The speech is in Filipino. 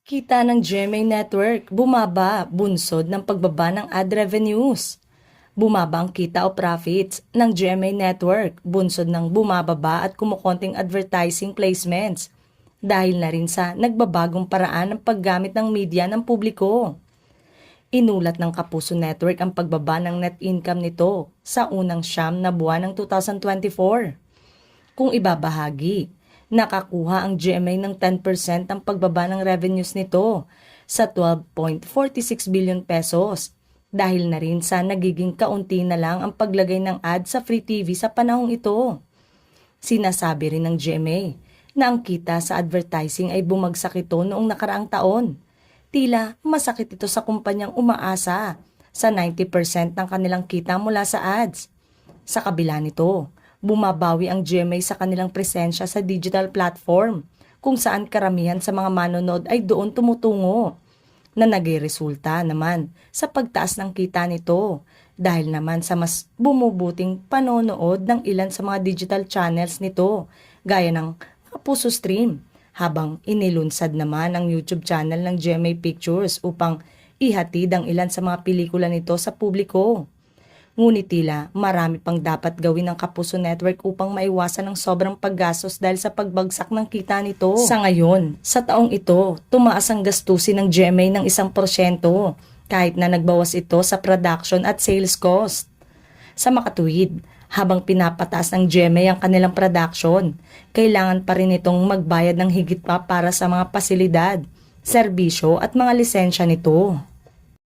Kita ng GMA Network, bumaba, bunsod ng pagbaba ng ad revenues. Bumaba ang kita o profits ng GMA Network, bunsod ng bumababa at kumukonting advertising placements. Dahil na rin sa nagbabagong paraan ng paggamit ng media ng publiko. Inulat ng Kapuso Network ang pagbaba ng net income nito sa unang siyam na buwan ng 2024. Kung ibabahagi, nakakuha ang GMA ng 10% ng pagbaba ng revenues nito sa 12.46 billion pesos dahil na rin sa nagiging kaunti na lang ang paglagay ng ad sa free TV sa panahong ito. Sinasabi rin ng GMA na ang kita sa advertising ay bumagsak ito noong nakaraang taon. Tila masakit ito sa kumpanyang umaasa sa 90% ng kanilang kita mula sa ads. Sa kabila nito, bumabawi ang GMA sa kanilang presensya sa digital platform kung saan karamihan sa mga manonood ay doon tumutungo na nagresulta naman sa pagtaas ng kita nito dahil naman sa mas bumubuting panonood ng ilan sa mga digital channels nito gaya ng Kapuso Stream habang inilunsad naman ang YouTube channel ng GMA Pictures upang ihatid ang ilan sa mga pelikula nito sa publiko. Ngunit tila marami pang dapat gawin ng Kapuso Network upang maiwasan ang sobrang paggastos dahil sa pagbagsak ng kita nito. Sa ngayon, sa taong ito, tumaas ang gastusin ng GMA ng 1% kahit na nagbawas ito sa production at sales cost. Sa makatuwid, habang pinapataas ng GMA ang kanilang production, kailangan pa rin itong magbayad ng higit pa para sa mga pasilidad, serbisyo at mga lisensya nito.